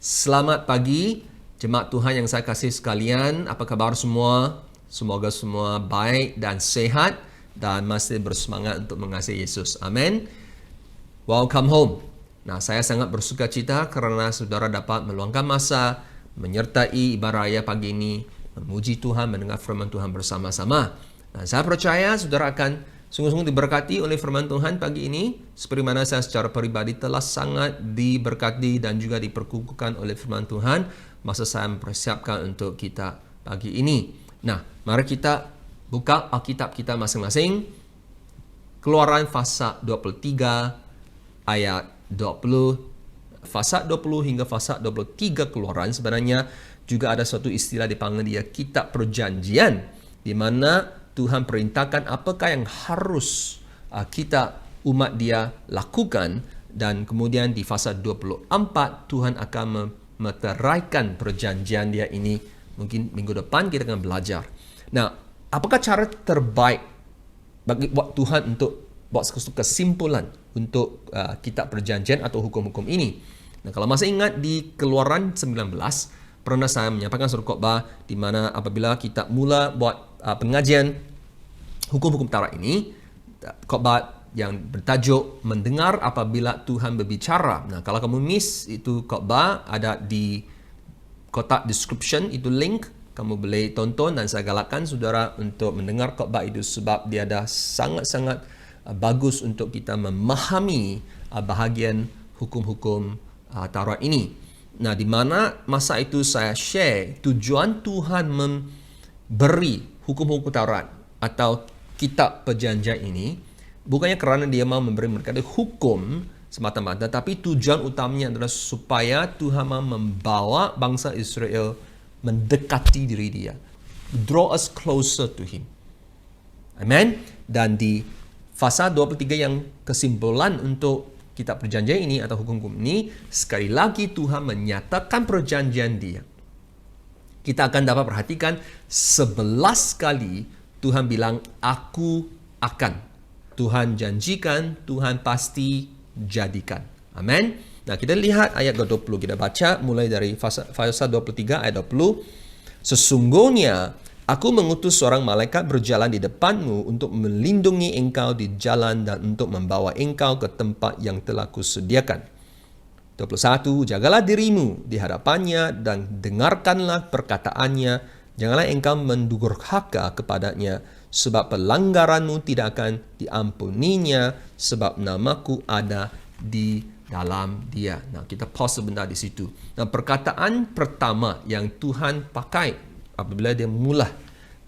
Selamat pagi, jemaat Tuhan yang saya kasih sekalian. Apa kabar semua? Semoga semua baik dan sehat dan masih bersemangat untuk mengasihi Yesus. Amin. Welcome home. Nah, saya sangat bersuka cita kerana saudara dapat meluangkan masa menyertai ibadah raya pagi ini, memuji Tuhan, mendengar firman Tuhan bersama-sama. Nah, saya percaya saudara akan sungguh-sungguh diberkati oleh firman Tuhan pagi ini, seperti mana saya secara pribadi telah sangat diberkati dan juga diperkukuhkan oleh firman Tuhan masa saya mempersiapkan untuk kita pagi ini. Nah, mari kita buka Alkitab kita masing-masing. Keluaran Pasal 23 ayat 20, Pasal 20 hingga Pasal 23 Keluaran sebenarnya juga ada suatu istilah dipanggil dia Kitab Perjanjian, di mana Tuhan perintahkan apakah yang harus kita umat dia lakukan, dan kemudian di fasa 24 Tuhan akan meteraikan perjanjian dia ini. Mungkin minggu depan kita akan belajar. Nah, apakah cara terbaik bagi buat Tuhan untuk buat satu kesimpulan untuk kitab perjanjian atau hukum-hukum ini? Nah, kalau masih ingat di Keluaran 19 pernah saya menyampaikan satu khotbah di mana apabila kita mula buat pengajian hukum-hukum Taurat ini, khotbah yang bertajuk mendengar apabila Tuhan berbicara. Nah, kalau kamu miss itu khotbah, ada di kotak description itu link, kamu boleh tonton, dan saya galakkan saudara untuk mendengar khotbah itu sebab dia ada sangat-sangat bagus untuk kita memahami bahagian hukum-hukum Taurat ini. Nah, di mana masa itu saya share tujuan Tuhan memberi hukum-hukum Taurat atau kitab perjanjian ini bukannya kerana dia mau memberi mereka hukum semata-mata, tapi tujuan utamanya adalah supaya Tuhan mau membawa bangsa Israel mendekati diri dia, draw us closer to him. Amen. Dan di Pasal 23 yang kesimpulan untuk kitab perjanjian ini atau hukum-hukum ini, sekali lagi Tuhan menyatakan perjanjian dia. Kita akan dapat perhatikan 11 kali Tuhan bilang, aku akan. Tuhan janjikan, Tuhan pasti jadikan. Amin. Nah, kita lihat ayat 20. Kita baca mulai dari Pasal 23 ayat 20. Sesungguhnya aku mengutus seorang malaikat berjalan di depanmu untuk melindungi engkau di jalan dan untuk membawa engkau ke tempat yang telah kusediakan. 21. Jagalah dirimu di hadapannya dan dengarkanlah perkataannya. Janganlah engkau mendurhaka kepadanya, sebab pelanggaranmu tidak akan diampuninya, sebab namaku ada di dalam dia. Nah, kita pause sebentar di situ. Nah, perkataan pertama yang Tuhan pakai apabila dia mula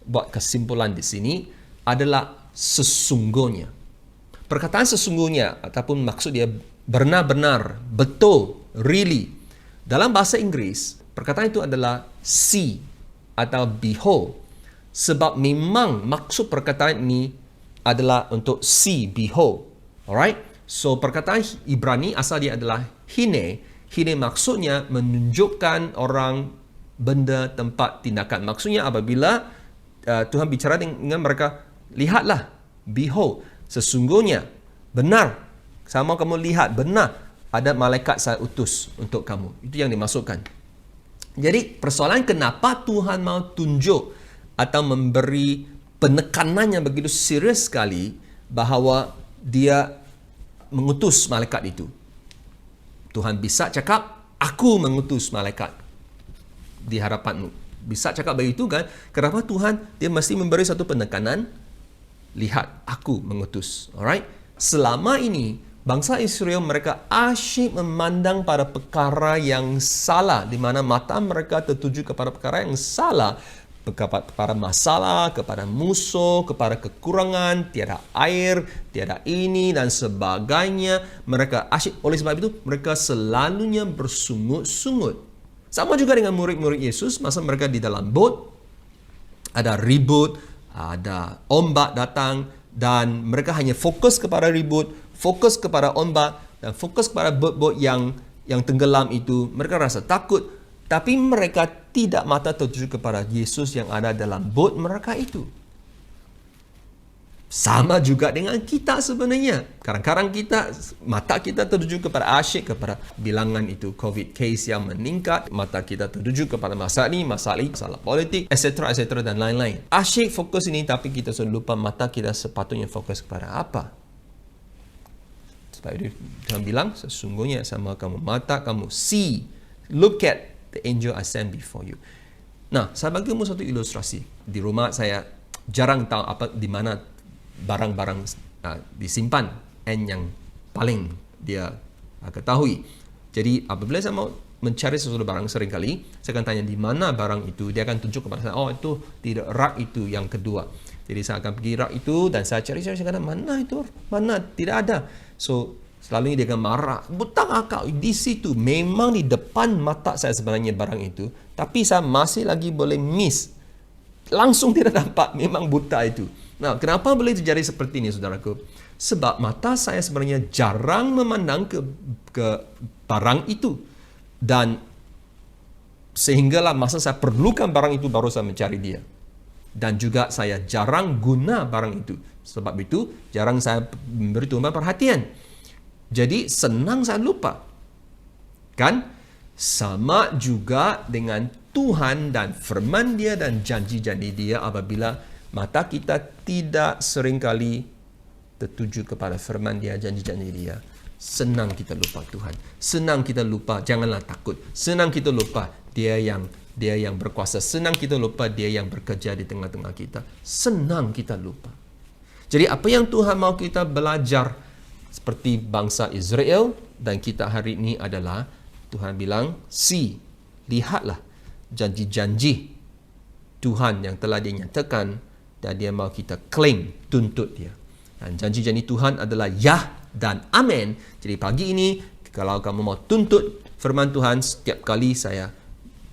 buat kesimpulan di sini adalah sesungguhnya. Perkataan sesungguhnya ataupun maksud dia benar-benar, betul, really. Dalam bahasa Inggris, perkataan itu adalah see atau behold. Sebab memang maksud perkataan ini adalah untuk see, behold. Alright? So, perkataan Ibrani asal dia adalah hine. Hine maksudnya menunjukkan orang, benda, tempat, tindakan. Maksudnya apabila Tuhan bicara dengan mereka, lihatlah, behold, sesungguhnya, benar. Sama kamu lihat, benar, ada malaikat saya utus untuk kamu. Itu yang dimaksudkan. Jadi persoalan kenapa Tuhan mau tunjuk atau memberi penekanannya begitu serius sekali bahawa dia mengutus malaikat itu. Tuhan bisa cakap, aku mengutus malaikat di hadapanmu. Bisa cakap begitu kan? Kenapa Tuhan dia mesti memberi satu penekanan? Lihat, aku mengutus. Alright? Selama ini bangsa Israel mereka asyik memandang pada perkara yang salah, di mana mata mereka tertuju kepada perkara yang salah, kepada masalah, kepada musuh, kepada kekurangan, tiada air, tiada ini dan sebagainya. Mereka asyik, oleh sebab itu mereka selalunya bersungut-sungut. Sama juga dengan murid-murid Yesus, masa mereka di dalam bot, ada ribut, ada ombak datang, dan mereka hanya fokus kepada ribut, fokus kepada ombak, dan fokus kepada bot-bot yang tenggelam itu. Mereka rasa takut, tapi mereka tidak mata tertuju kepada Yesus yang ada dalam bot mereka itu. Sama juga dengan kita sebenarnya. Kadang-kadang mata kita tertuju kepada asyik, kepada bilangan itu COVID case yang meningkat. Mata kita tertuju kepada masalah politik, etc. dan lain-lain. Asyik fokus ini, tapi kita sudah lupa mata kita sepatutnya fokus kepada apa. Sebab itu Tuhan bilang, sesungguhnya sama kamu, mata kamu, see, look at the angel I send before you. Nah, saya bagi kamu satu ilustrasi. Di rumah saya jarang tahu di mana barang-barang disimpan and yang paling dia ketahui. Jadi apabila saya mau mencari sesuatu barang, seringkali saya akan tanya di mana barang itu. Dia akan tunjuk kepada saya, oh itu tidak, rak itu yang kedua. Jadi saya akan pergi rak itu dan saya cari, saya kata, mana itu? Mana? Tidak ada. So selalu dia akan marah, buta akal di situ. Memang di depan mata saya sebenarnya barang itu, tapi saya masih lagi boleh miss. Langsung tidak dapat, memang buta itu. Nah, kenapa boleh terjadi seperti ini, saudaraku? Sebab mata saya sebenarnya jarang memandang ke barang itu. Dan sehinggalah masa saya perlukan barang itu, baru saya mencari dia. Dan juga saya jarang guna barang itu. Sebab itu, jarang saya memberi Tuhan perhatian. Jadi, senang saya lupa. Kan? Sama juga dengan Tuhan dan firman Dia dan janji-janji Dia. Apabila mata kita tidak seringkali tertuju kepada firman Dia, janji-janji Dia, senang kita lupa Tuhan. Senang kita lupa, janganlah takut. Senang kita lupa Dia yang berkuasa. Senang kita lupa Dia yang bekerja di tengah-tengah kita. Senang kita lupa. Jadi apa yang Tuhan mau kita belajar seperti bangsa Israel dan kita hari ini adalah, Tuhan bilang, see, lihatlah janji-janji Tuhan yang telah dinyatakan, dan Dia mau kita claim, tuntut Dia. Dan janji-janji Tuhan adalah ya dan amin. Jadi pagi ini, kalau kamu mau tuntut firman Tuhan, setiap kali saya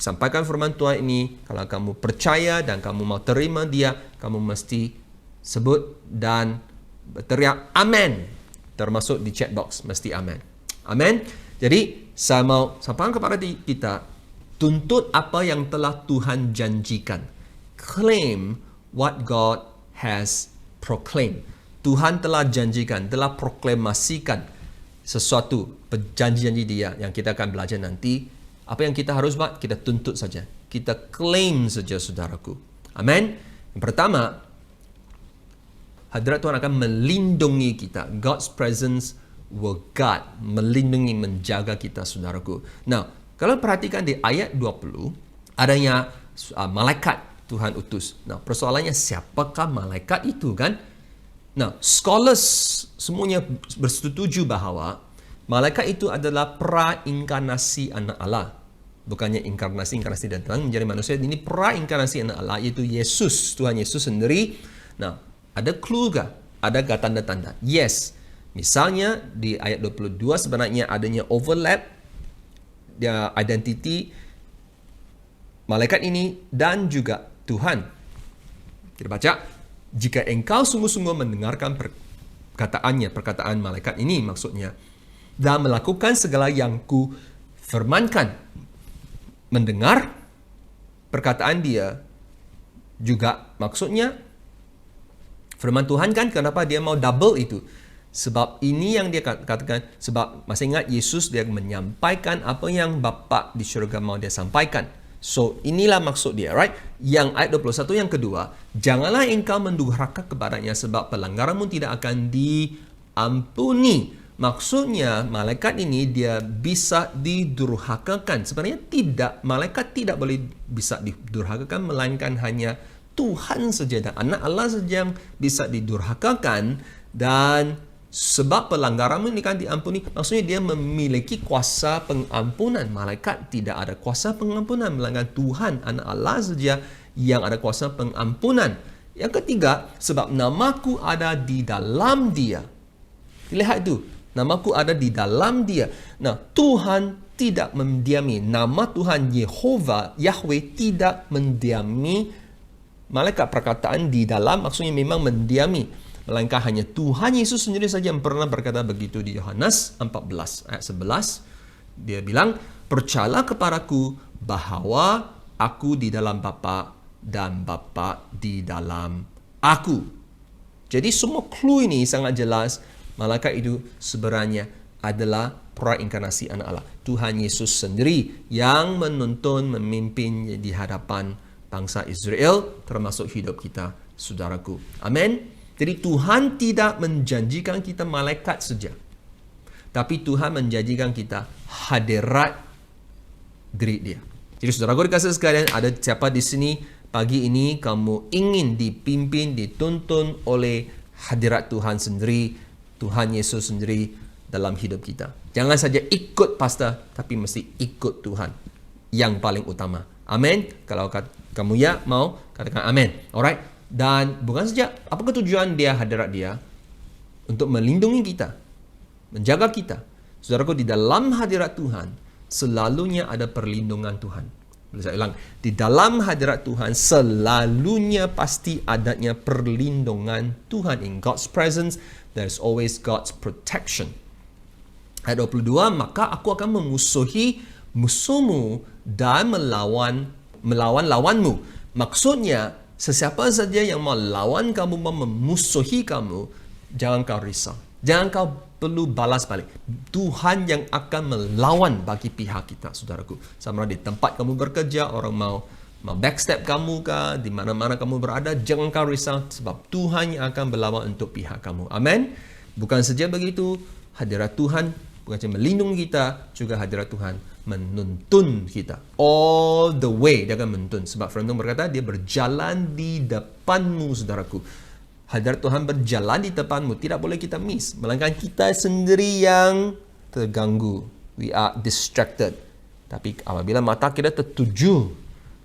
sampaikan firman Tuhan ini, kalau kamu percaya dan kamu mau terima dia, kamu mesti sebut dan berteriak amin. Termasuk di chat box, mesti amin. Amin. Jadi, saya mau sampaikan kepada kita, tuntut apa yang telah Tuhan janjikan. Claim what God has proclaimed. Tuhan telah janjikan, telah proklamasikan sesuatu, janji-janji Dia yang kita akan belajar nanti. Apa yang kita harus buat? Kita tuntut saja. Kita claim saja, saudaraku. Amin. Yang pertama, hadirat Tuhan akan melindungi kita. God's presence will guard, melindungi, menjaga kita, saudaraku. Nah, kalau perhatikan di ayat 20, adanya malaikat Tuhan utus. Nah, persoalannya siapakah malaikat itu, kan? Nah, scholars semuanya bersetuju bahawa malaikat itu adalah prainkarnasi anak Allah. Bukannya inkarnasi datang menjadi manusia. Ini prainkarnasi anak Allah, yaitu Yesus, Tuhan Yesus sendiri. Nah, ada clue kah? Adakah tanda-tanda? Yes. Misalnya di ayat 22 sebenarnya adanya overlap dia identiti malaikat ini dan juga Tuhan. Kita baca, jika engkau sungguh-sungguh mendengarkan perkataan malaikat ini, maksudnya, dan melakukan segala yang ku firmankan, mendengar perkataan dia, juga maksudnya, firman Tuhan kan, kenapa dia mau double itu? Sebab ini yang dia katakan, sebab masih ingat Yesus dia menyampaikan apa yang Bapa di syurga mau dia sampaikan. So, inilah maksud dia, right? Yang ayat 21 yang kedua, janganlah engkau mendurhaka kepadanya sebab pelanggaranmu tidak akan diampuni. Maksudnya, malaikat ini dia bisa didurhakakan. Sebenarnya tidak, malaikat tidak boleh bisa didurhakakan, melainkan hanya Tuhan saja dan anak Allah saja yang bisa didurhakakan. Dan sebab pelanggaranmu ini kan diampuni, maksudnya dia memiliki kuasa pengampunan. Malaikat tidak ada kuasa pengampunan, melainkan Tuhan, anak Allah saja yang ada kuasa pengampunan. Yang ketiga, sebab namaku ada di dalam dia. Lihat itu, namaku ada di dalam dia. Nah, Tuhan tidak mendiami. Nama Tuhan Yehova, Yahweh tidak mendiami malaikat. Perkataan di dalam maksudnya memang mendiami. Melainkan hanya Tuhan Yesus sendiri saja yang pernah berkata begitu di Yohanes 14 ayat 11. Dia bilang, percayalah kepadaku bahawa aku di dalam Bapa dan Bapa di dalam aku. Jadi semua clue ini sangat jelas. Malaikat itu sebenarnya adalah prainkarnasi anak Allah. Tuhan Yesus sendiri yang menuntun, memimpin di hadapan bangsa Israel, termasuk hidup kita, saudaraku. Amin. Jadi Tuhan tidak menjanjikan kita malaikat saja, tapi Tuhan menjanjikan kita hadirat diri dia. Jadi saudaraku dikasih sekalian, ada siapa di sini pagi ini kamu ingin dipimpin, dituntun oleh hadirat Tuhan sendiri, Tuhan Yesus sendiri dalam hidup kita. Jangan saja ikut pastor, tapi mesti ikut Tuhan yang paling utama. Amin. Kalau kamu ya mau, katakan amin. Alright. Dan bukan saja, apakah tujuan dia, hadirat dia? Untuk melindungi kita, menjaga kita. Saudaraku, di dalam hadirat Tuhan, selalunya ada perlindungan Tuhan. Boleh saya ulang. Di dalam hadirat Tuhan, selalunya pasti adanya perlindungan Tuhan. In God's presence, there's always God's protection. Ayat 22, maka aku akan memusuhi musuhmu dan melawan lawanmu. Maksudnya, sesiapa saja yang mau lawan kamu, mau memusuhi kamu, jangan kau risau. Jangan kau perlu balas balik. Tuhan yang akan melawan bagi pihak kita, saudaraku. Sama di tempat kamu bekerja, orang mau backstab kamu kah, di mana-mana kamu berada, jangan kau risau, sebab Tuhan yang akan berlawan untuk pihak kamu. Amin. Bukan saja begitu, hadirat Tuhan bukan saja melindungi kita, juga hadirat Tuhan menuntun kita all the way. Dia akan menuntun, sebab firman Tuhan berkata dia berjalan di depanmu, saudaraku. Hadirat Tuhan berjalan di depanmu, tidak boleh kita miss. Melainkan kita sendiri yang terganggu. We are distracted. Tapi apabila mata kita tertuju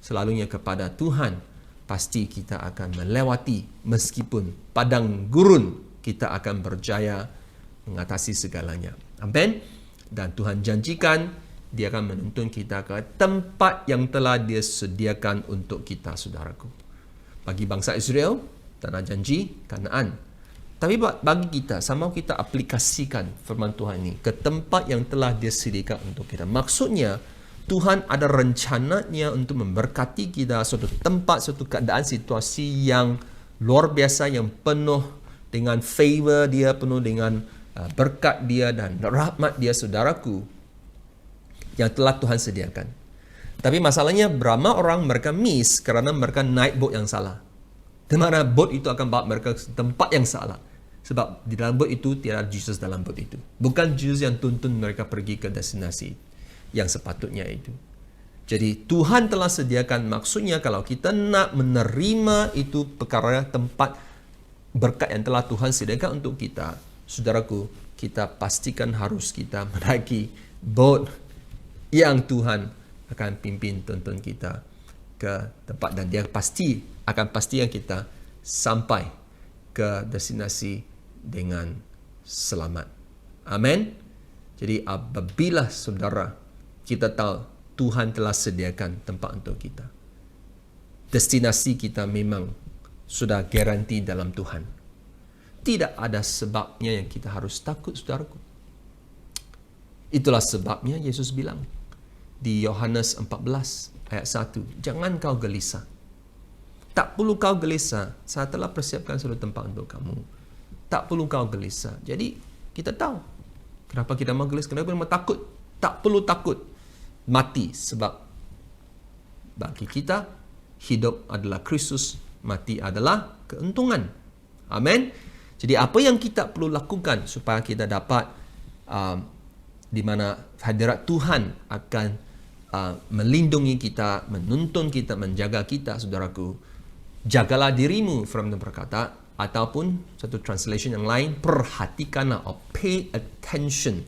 selalunya kepada Tuhan, pasti kita akan melewati meskipun padang gurun, kita akan berjaya mengatasi segalanya. Amin. Dan Tuhan janjikan dia akan menuntun kita ke tempat yang telah dia sediakan untuk kita, saudaraku. Bagi bangsa Israel, tanah janji, Kanaan. Tapi bagi kita, sama kita aplikasikan firman Tuhan ini ke tempat yang telah dia sediakan untuk kita. Maksudnya, Tuhan ada rencananya untuk memberkati kita suatu tempat, suatu keadaan, situasi yang luar biasa, yang penuh dengan favor dia, penuh dengan berkat dia dan rahmat dia, saudaraku, yang telah Tuhan sediakan. Tapi masalahnya, berapa orang mereka miss kerana mereka naik boat yang salah. Di mana boat itu akan bawa mereka ke tempat yang salah. Sebab di dalam boat itu tiada Jesus dalam boat itu. Bukan Jesus yang tuntun mereka pergi ke destinasi yang sepatutnya itu. Jadi Tuhan telah sediakan, maksudnya kalau kita nak menerima itu perkara tempat berkat yang telah Tuhan sediakan untuk kita, saudaraku, kita pastikan harus kita menaiki boat yang Tuhan akan pimpin, tuntun kita ke tempat, dan dia akan pastikan kita sampai ke destinasi dengan selamat. Amin. Jadi apabila saudara kita tahu Tuhan telah sediakan tempat untuk kita, destinasi kita memang sudah garanti dalam Tuhan. Tidak ada sebabnya yang kita harus takut, saudaraku. Itulah sebabnya Yesus bilang di Yohanes 14 ayat 1, jangan kau gelisah. Tak perlu kau gelisah, saya telah persiapkan suatu tempat untuk kamu. Tak perlu kau gelisah. Jadi kita tahu kenapa kita mau gelisah, kenapa kita mau takut. Tak perlu takut mati, sebab bagi kita hidup adalah Kristus, mati adalah keuntungan. Amin. Jadi apa yang kita perlu lakukan supaya kita dapat di mana hadirat Tuhan akan melindungi kita, menuntun kita, menjaga kita, saudaraku. Jagalah dirimu, firman Tuhan berkata, ataupun satu translation yang lain, perhatikanlah, or pay attention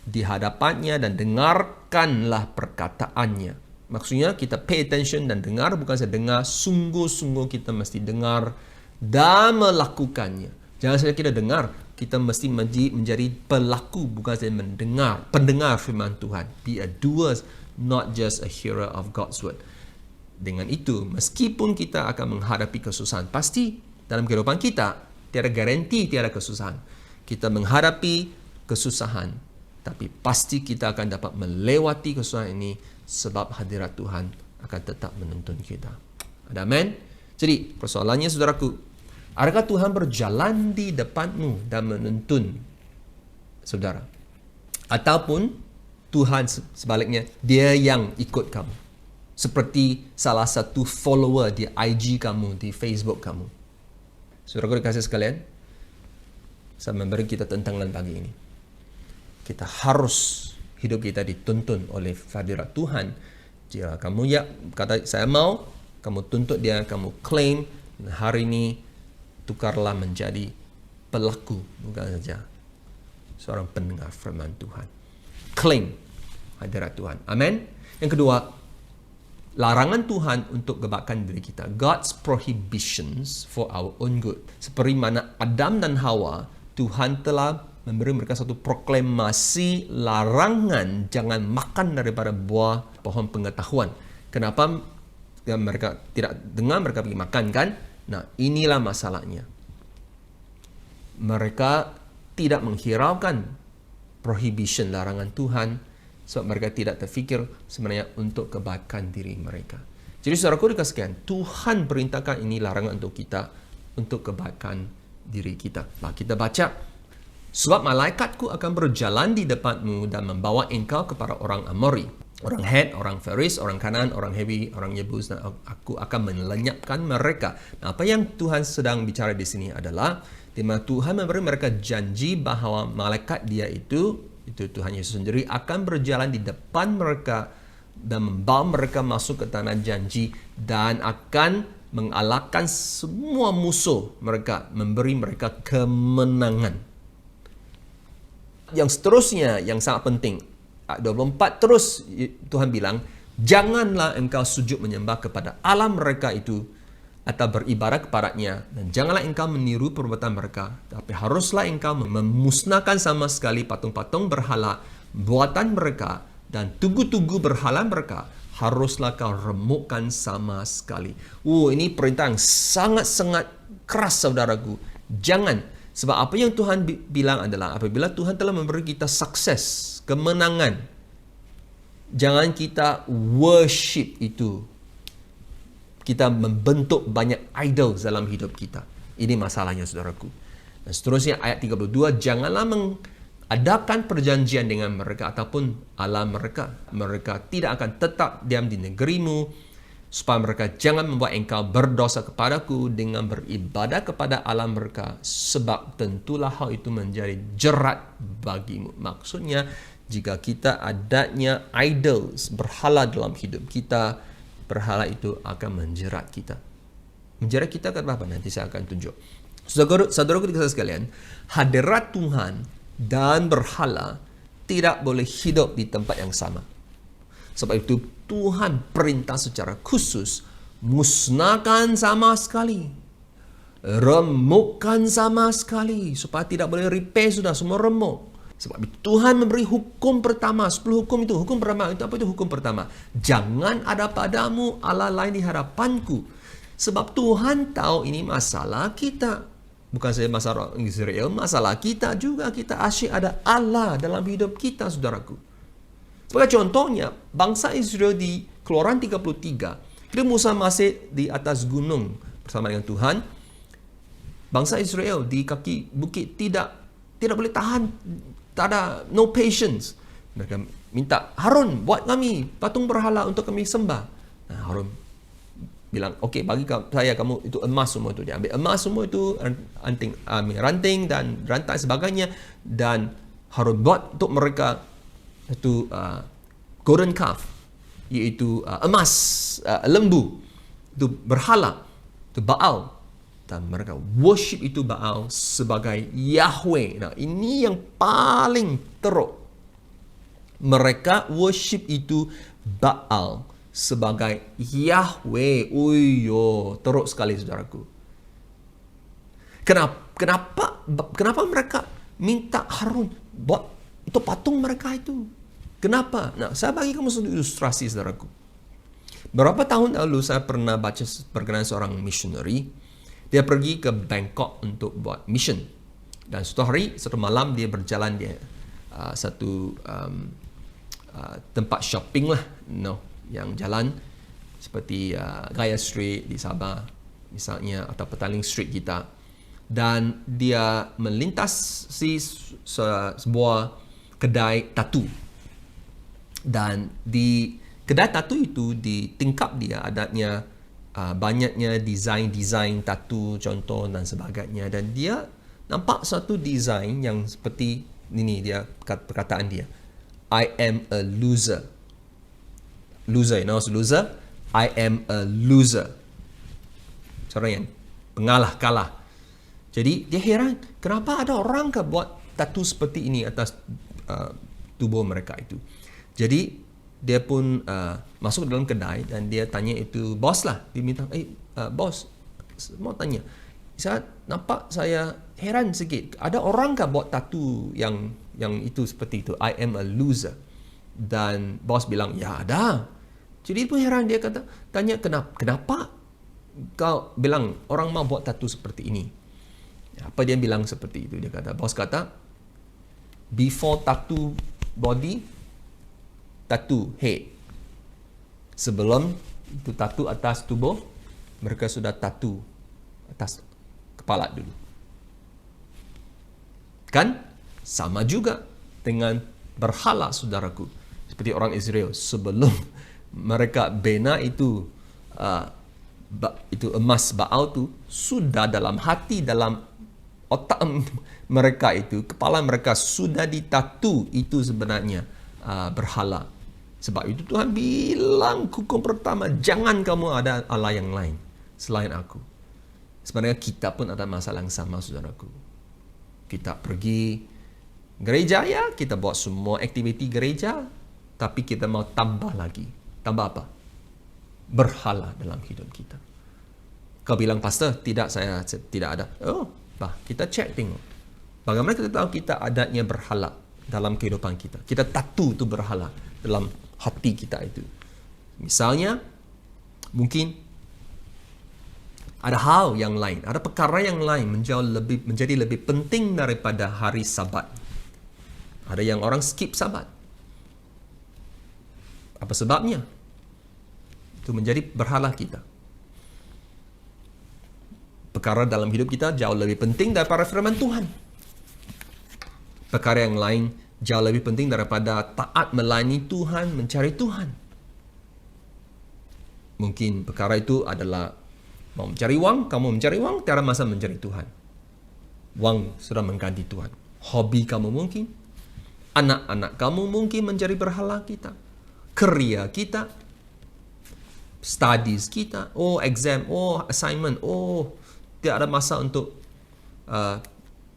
di hadapannya dan dengarkanlah perkataannya. Maksudnya kita pay attention dan dengar, bukan saja dengar, sungguh-sungguh kita mesti dengar dan melakukannya. Jangan saja kita dengar, kita mesti menjadi pelaku, bukan saja mendengar, pendengar firman Tuhan. Be a doer, not just a hearer of God's word. Dengan itu, meskipun kita akan menghadapi kesusahan, pasti dalam kehidupan kita tiada garanti tiada kesusahan. Kita menghadapi kesusahan, tapi pasti kita akan dapat melewati kesusahan ini sebab hadirat Tuhan akan tetap menuntun kita. Ada amin? Jadi persoalannya, saudaraku, Adakah Tuhan berjalan di depanmu dan menuntun saudara? Ataupun Tuhan sebaliknya, dia yang ikut kamu. Seperti salah satu follower di IG kamu, di Facebook kamu. Saudara dikasih sekalian, saya memberi kita tantangan pagi ini. Kita harus hidup kita dituntun oleh hadirat Tuhan. Jika kamu kata saya mau, kamu tuntut dia, kamu claim, hari ini tukarlah menjadi pelaku, bukan saja seorang pendengar firman Tuhan. Claim hadirat Tuhan. Amin. Yang kedua, larangan Tuhan untuk kebaikan diri kita. God's prohibitions for our own good. Seperti mana Adam dan Hawa, Tuhan telah memberi mereka satu proklamasi larangan jangan makan daripada buah pohon pengetahuan. Kenapa mereka tidak dengar, mereka pergi makan kan? Nah, inilah masalahnya. Mereka tidak menghiraukan prohibition, larangan Tuhan, sebab mereka tidak terfikir sebenarnya untuk kebaikan diri mereka. Jadi saudaraku dikasihkan, Tuhan perintahkan ini larangan untuk kita, untuk kebaikan diri kita. Nah, kita baca, sebab malaikatku akan berjalan di depanmu dan membawa engkau kepada orang Amori, orang Het, orang Feris, orang Kanan, orang Hewi, orang Yebus, dan aku akan melenyapkan mereka. Nah, apa yang Tuhan sedang bicara di sini adalah di mana Tuhan memberi mereka janji bahawa malaikat dia itu Tuhan Yesus sendiri akan berjalan di depan mereka dan membawa mereka masuk ke tanah janji dan akan mengalahkan semua musuh mereka, memberi mereka kemenangan. Yang seterusnya yang sangat penting, 24 terus Tuhan bilang, janganlah engkau sujud menyembah kepada Allah mereka itu atau beribadah kepadanya, dan janganlah engkau meniru perbuatan mereka, tapi haruslah engkau memusnahkan sama sekali patung-patung berhala buatan mereka dan tugu-tugu berhala mereka, haruslah kau remukkan sama sekali. Ini perintah yang sangat-sangat keras saudaraku. Jangan. Sebab apa yang Tuhan bilang adalah apabila Tuhan telah memberi kita sukses, kemenangan, jangan kita worship itu. Kita membentuk banyak idol dalam hidup kita. Ini masalahnya saudaraku. Dan seterusnya ayat 32, janganlah mengadakan perjanjian dengan mereka ataupun Allah mereka. Mereka tidak akan tetap diam di negerimu, supaya mereka jangan membuat engkau berdosa kepadaku dengan beribadah kepada Allah mereka, sebab tentulah hal itu menjadi jerat bagimu. Maksudnya, jika kita adanya idols, berhala dalam hidup kita, berhala itu akan menjerat kita. Menjerat kita kenapa? Nanti saya akan tunjuk. Saudaraku dikasih sekalian, hadirat Tuhan dan berhala tidak boleh hidup di tempat yang sama. Sebab itu Tuhan perintah secara khusus, musnahkan sama sekali, remukkan sama sekali, supaya tidak boleh repair, sudah semua remuk. Sebab itu Tuhan memberi hukum pertama, 10 hukum itu. Hukum pertama itu apa itu hukum pertama? Jangan ada padamu Allah lain di hadapanku. Sebab Tuhan tahu ini masalah kita. Bukan saja masalah Israel, masalah kita juga. Kita asyik ada Allah dalam hidup kita, saudaraku. Sebagai contohnya, bangsa Israel di Keluaran 33, ketika Musa masih di atas gunung bersama dengan Tuhan, bangsa Israel di kaki bukit tidak boleh tahan, tak ada, no patience. Mereka minta, Harun, buat kami patung berhala untuk kami sembah. Nah, Harun bilang, okey, bagi saya kamu itu emas semua itu. Dia ambil emas semua itu, ranting dan rantai sebagainya, dan Harun buat untuk mereka itu golden calf, iaitu emas, lembu, itu berhala, itu Baal, dan mereka worship itu Baal sebagai Yahweh. Nah, ini yang paling teruk. Mereka worship itu Baal sebagai Yahweh. Teruk sekali saudaraku. Kenapa mereka minta Harun buat itu patung mereka itu? Kenapa? Nah, saya bagi kamu satu ilustrasi saudaraku. Berapa tahun lalu saya pernah baca perkenaan seorang missionary. Dia pergi ke Bangkok untuk buat mission. Dan satu malam dia berjalan di satu tempat shopping lah, yang jalan seperti Gaya Street di Sabah misalnya, atau Petaling Street kita. dan dia melintasi sebuah kedai tatu. Dan di kedai tatu itu, di tingkap dia adanya banyaknya desain-desain tatu, contoh dan sebagainya. Dan dia nampak satu desain yang seperti ini, dia perkataan dia, I am a loser. Loser, you know loser? I am a loser. Seorang yang pengalah, kalah. Jadi dia heran, kenapa ada orang ke buat tatu seperti ini atas tubuh mereka itu. Jadi dia pun masuk dalam kedai dan dia tanya itu bos lah. Dia minta, bos, mau tanya. Saya nampak, saya heran sikit. Ada orang ke buat tatu yang itu seperti itu, I am a loser. Dan bos bilang, ya ada. Jadi dia pun heran, dia tanya kenapa kau bilang orang mau buat tatu seperti ini. Apa dia bilang seperti itu? Bos kata, before tattoo body, tattoo head. Sebelum itu tattoo atas tubuh, mereka sudah tattoo atas kepala dulu. Kan? Sama juga dengan berhala, saudaraku. Seperti orang Israel, sebelum mereka bina itu emas Baal itu, sudah dalam hati, dalam otak mereka itu, kepala mereka sudah ditatu itu sebenarnya berhala. Sebab itu Tuhan bilang hukum pertama, jangan kamu ada Allah yang lain selain aku. Sebenarnya kita pun ada masalah yang sama, saudaraku. Kita pergi gereja, ya kita buat semua aktiviti gereja, tapi kita mau tambah lagi. Tambah apa? Berhala dalam hidup kita. Kau bilang, pastor, tidak, saya tidak ada. Oh, kita cek tengok. Bagaimana kita tahu kita adanya berhala dalam kehidupan kita? Kita tatu itu berhala dalam hati kita itu. Misalnya, mungkin ada hal yang lain, ada perkara yang lain menjadi lebih penting daripada hari Sabat. Ada yang orang skip Sabat. Apa sebabnya? Itu menjadi berhala kita. Perkara dalam hidup kita jauh lebih penting daripada firman Tuhan. Perkara yang lain jauh lebih penting daripada taat melayani Tuhan, mencari Tuhan. Mungkin perkara itu adalah mau mencari wang, kamu mencari wang, tiada masa mencari Tuhan. Wang sudah mengganti Tuhan. Hobi kamu mungkin, anak-anak kamu mungkin menjadi berhala kita. Kerja kita, studies kita, exam, assignment, tidak ada masa untuk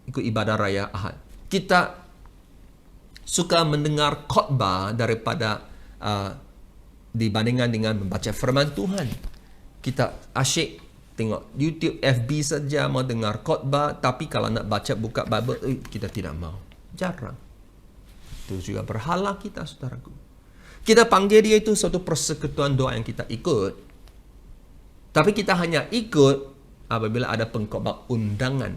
ikut ibadah raya Ahad. Kita suka mendengar khotbah daripada dibandingkan dengan membaca firman Tuhan. Kita asyik tengok YouTube, FB saja, mau dengar khotbah, tapi kalau nak baca buka Bible, kita tidak mau. Jarang. Itu juga berhala kita, saudaraku. Kita panggil dia itu suatu persekutuan doa yang kita ikut. Tapi kita hanya ikut apabila ada pengkhotbah undangan.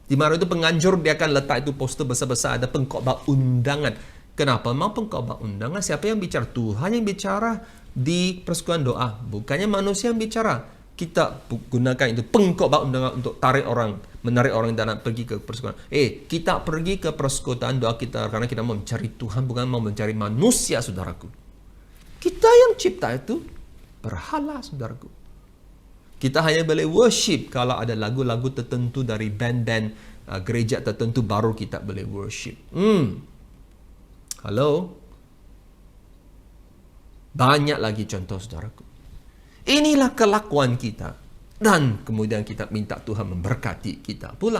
Di mana itu penganjur dia akan letak itu poster besar-besar, ada pengkhotbah undangan. Kenapa mau pengkhotbah undangan? Siapa yang bicara? Tuhan yang bicara di persekutuan doa. Bukannya manusia yang bicara. Kita gunakan itu pengkhotbah undangan untuk menarik orang dan pergi ke persekutuan. Kita pergi ke persekutuan doa kita karena kita mau mencari Tuhan, bukan mau mencari manusia, saudaraku. Kita yang cipta itu berhala, saudaraku. Kita hanya boleh worship kalau ada lagu-lagu tertentu dari band-band gereja tertentu, baru kita boleh worship. Halo? Banyak lagi contoh, saudaraku. Inilah kelakuan kita. Dan kemudian kita minta Tuhan memberkati kita pula.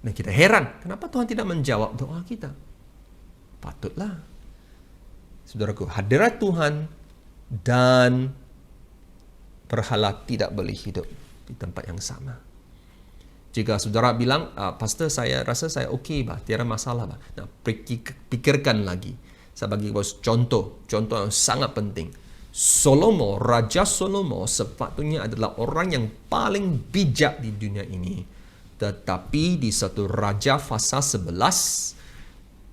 Dan kita heran, kenapa Tuhan tidak menjawab doa kita? Patutlah. Saudaraku, hadirat Tuhan dan berhala tidak boleh hidup di tempat yang sama. Jika saudara bilang, pastor, saya rasa saya okey, tiada masalah. Nah, pikirkan lagi. Saya bagi contoh yang sangat penting. Raja Salomo sepatutnya adalah orang yang paling bijak di dunia ini. Tetapi di satu Raja pasal 11,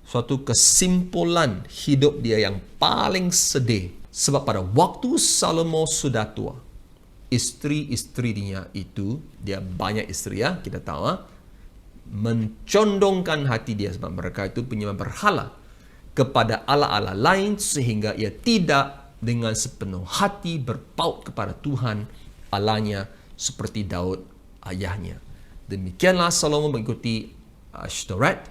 suatu kesimpulan hidup dia yang paling sedih. Sebab pada waktu Salomo sudah tua, isteri-isterinya itu, dia banyak isteri ya, kita tahu, mencondongkan hati dia sebab mereka itu penyembah berhala kepada Allah-Allah lain, sehingga ia tidak dengan sepenuh hati berpaut kepada Tuhan Allahnya seperti Daud ayahnya. Demikianlah Salomo mengikuti Ashtoreth,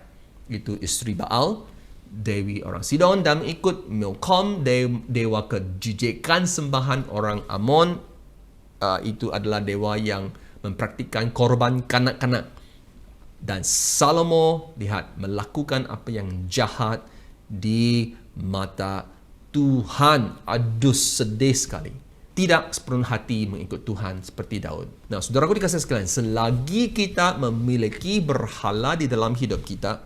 itu isteri Baal, dewi orang Sidon, dan ikut Milcom, dewa kejijikan sembahan orang Amon. Itu adalah dewa yang mempraktikkan korban kanak-kanak. Dan Salomo, lihat, melakukan apa yang jahat di mata Tuhan. Aduh, sedih sekali. Tidak sepenuh hati mengikut Tuhan seperti Daud. Nah, saudaraku dikasih sekalian, selagi kita memiliki berhala di dalam hidup kita,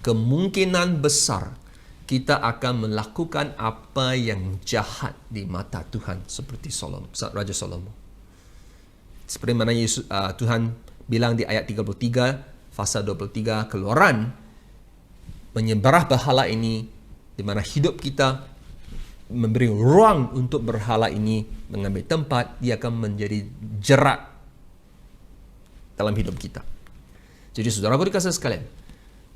kemungkinan besar kita akan melakukan apa yang jahat di mata Tuhan seperti Raja Salomo. Seperti mana Tuhan bilang di ayat 33, pasal 23 Keluaran, menyembah berhala ini, di mana hidup kita memberi ruang untuk berhala ini mengambil tempat, dia akan menjadi jerat dalam hidup kita. Jadi saudaraku dikasih sekalian,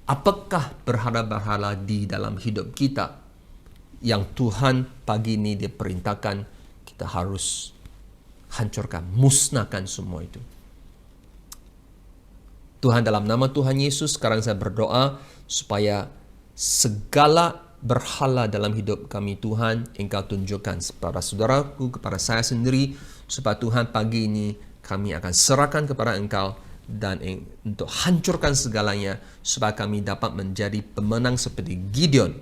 apakah berhala-berhala di dalam hidup kita yang Tuhan pagi ini dia perintahkan kita harus hancurkan, musnahkan semua itu. Tuhan, dalam nama Tuhan Yesus, sekarang saya berdoa supaya segala berhala dalam hidup kami, Tuhan, Engkau tunjukkan kepada saudaraku, kepada saya sendiri, supaya Tuhan pagi ini kami akan serahkan kepada Engkau dan untuk hancurkan segalanya, supaya kami dapat menjadi pemenang seperti Gideon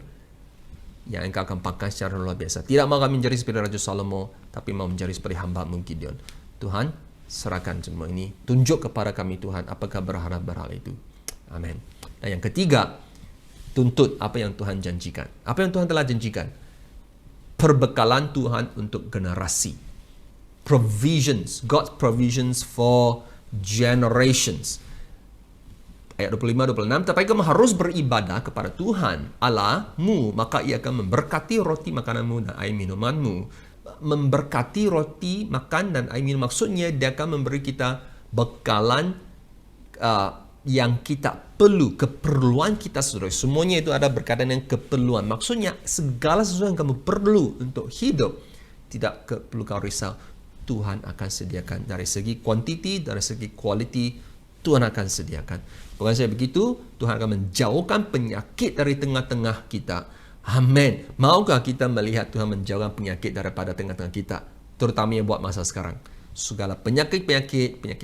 yang Engkau akan pakai secara luar biasa. Tidak mau kami menjadi seperti Raja Salomo, tapi mau menjadi seperti hamba-Mu Gideon. Tuhan, serahkan semua ini, tunjuk kepada kami Tuhan apakah berhala-berhala itu. Amin. Dan yang ketiga, tuntut apa yang Tuhan janjikan. Apa yang Tuhan telah janjikan? Perbekalan Tuhan untuk generasi. Provisions, God's provisions for generations. Ayat 25-26, tetapi kamu harus beribadah kepada Tuhan Allahmu, maka ia akan memberkati roti makananmu dan air minumanmu. Memberkati roti, makan dan air minum, maksudnya dia akan memberi kita bekalan yang kita perlu, keperluan kita saudara. Semuanya itu ada berkaitan dengan keperluan. Maksudnya segala sesuatu yang kamu perlu untuk hidup, tidak perlu kau risau. Tuhan akan sediakan dari segi kuantiti, dari segi quality, Tuhan akan sediakan. Bukan saja begitu, Tuhan akan menjauhkan penyakit dari tengah-tengah kita. Amin. Maukah kita melihat Tuhan menjauhkan penyakit daripada tengah-tengah kita, terutama yang buat masa sekarang? Segala penyakit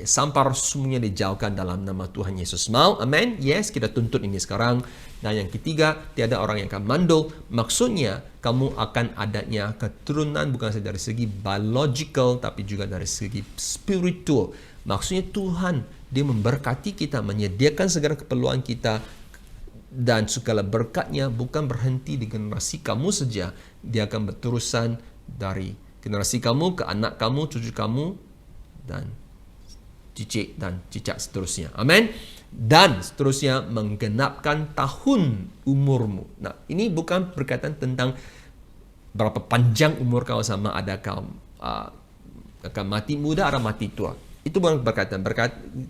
sampar semuanya dijauhkan dalam nama Tuhan Yesus. Mau? Amin? Yes, kita tuntut ini sekarang. Dan yang ketiga, tiada orang yang akan mandul. Maksudnya, kamu akan adanya keturunan bukan saja dari segi biological, tapi juga dari segi spiritual. Maksudnya Tuhan, dia memberkati kita, menyediakan segala keperluan kita, dan segala berkatnya bukan berhenti di generasi kamu saja. Dia akan berterusan dari generasi kamu ke anak kamu, cucu kamu, dan cicit dan cicak seterusnya. Amin. Dan seterusnya menggenapkan tahun umurmu. Nah, ini bukan berkaitan tentang berapa panjang umur kau, sama ada kau akan mati muda atau mati tua. Itu bukan berkaitan.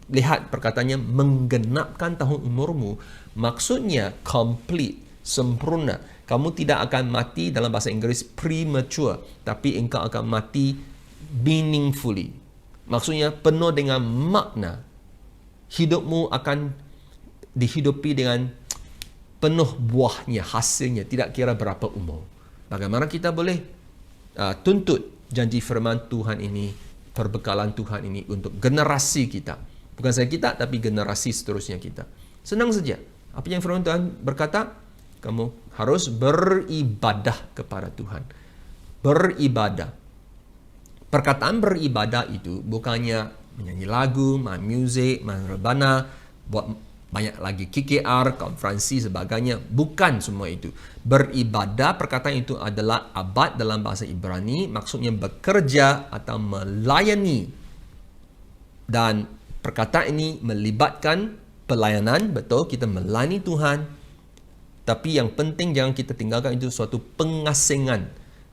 Lihat perkataannya menggenapkan tahun umurmu. Maksudnya complete, sempurna. Kamu tidak akan mati, dalam bahasa Inggris premature, tapi engkau akan mati meaningfully. Maksudnya penuh dengan makna. Hidupmu akan dihidupi dengan penuh buahnya, hasilnya, tidak kira berapa umur. Bagaimana kita boleh tuntut janji firman Tuhan ini, perbekalan Tuhan ini untuk generasi kita. Bukan saja kita, tapi generasi seterusnya kita. Senang saja. Apa yang firman Tuhan berkata? Kamu harus beribadah kepada Tuhan. Beribadah. Perkataan beribadah itu bukannya menyanyi lagu, main music, main rebana, buat banyak lagi KKR, konferensi, sebagainya. Bukan semua itu. Beribadah, perkataan itu adalah abad dalam bahasa Ibrani, maksudnya bekerja atau melayani. Dan perkataan ini melibatkan pelayanan, betul, kita melayani Tuhan. Tapi yang penting jangan kita tinggalkan itu suatu pengasingan.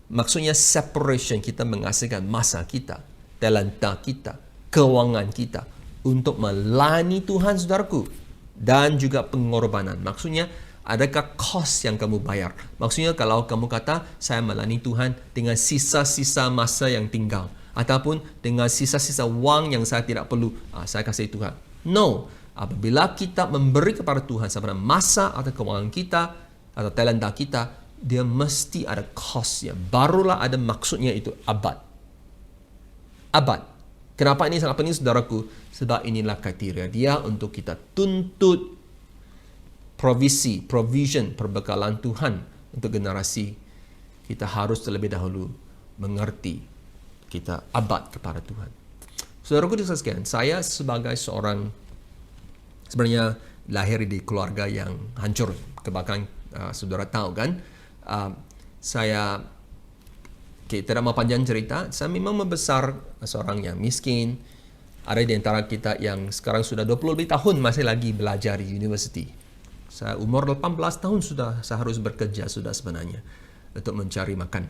Maksudnya separation, kita mengasihkan masa kita, talenta kita, kewangan kita untuk melayani Tuhan, saudaraku, dan juga pengorbanan. Maksudnya, adakah kos yang kamu bayar? Maksudnya kalau kamu kata, saya melayani Tuhan dengan sisa-sisa masa yang tinggal, ataupun dengan sisa-sisa wang yang saya tidak perlu, saya kasih Tuhan. No, apabila kita memberi kepada Tuhan sama masa atau kewangan kita, atau talenta kita, dia mesti ada kosnya. Barulah ada maksudnya itu abad. Abad. Kenapa ini sangat penting, saudaraku? Sebab inilah kriteria dia untuk kita tuntut provision, perbekalan Tuhan untuk generasi. Kita harus terlebih dahulu mengerti kita abad kepada Tuhan. Saudaraku sekalian, saya sebagai seorang sebenarnya lahir di keluarga yang hancur. Kebakaran saudara tahu kan? Saya tidak mau panjang cerita, saya memang membesar seorang yang miskin. Ada di antara kita yang sekarang sudah 20 lebih tahun masih lagi belajar di university. Saya umur 18 tahun sudah saya harus bekerja sudah sebenarnya untuk mencari makan.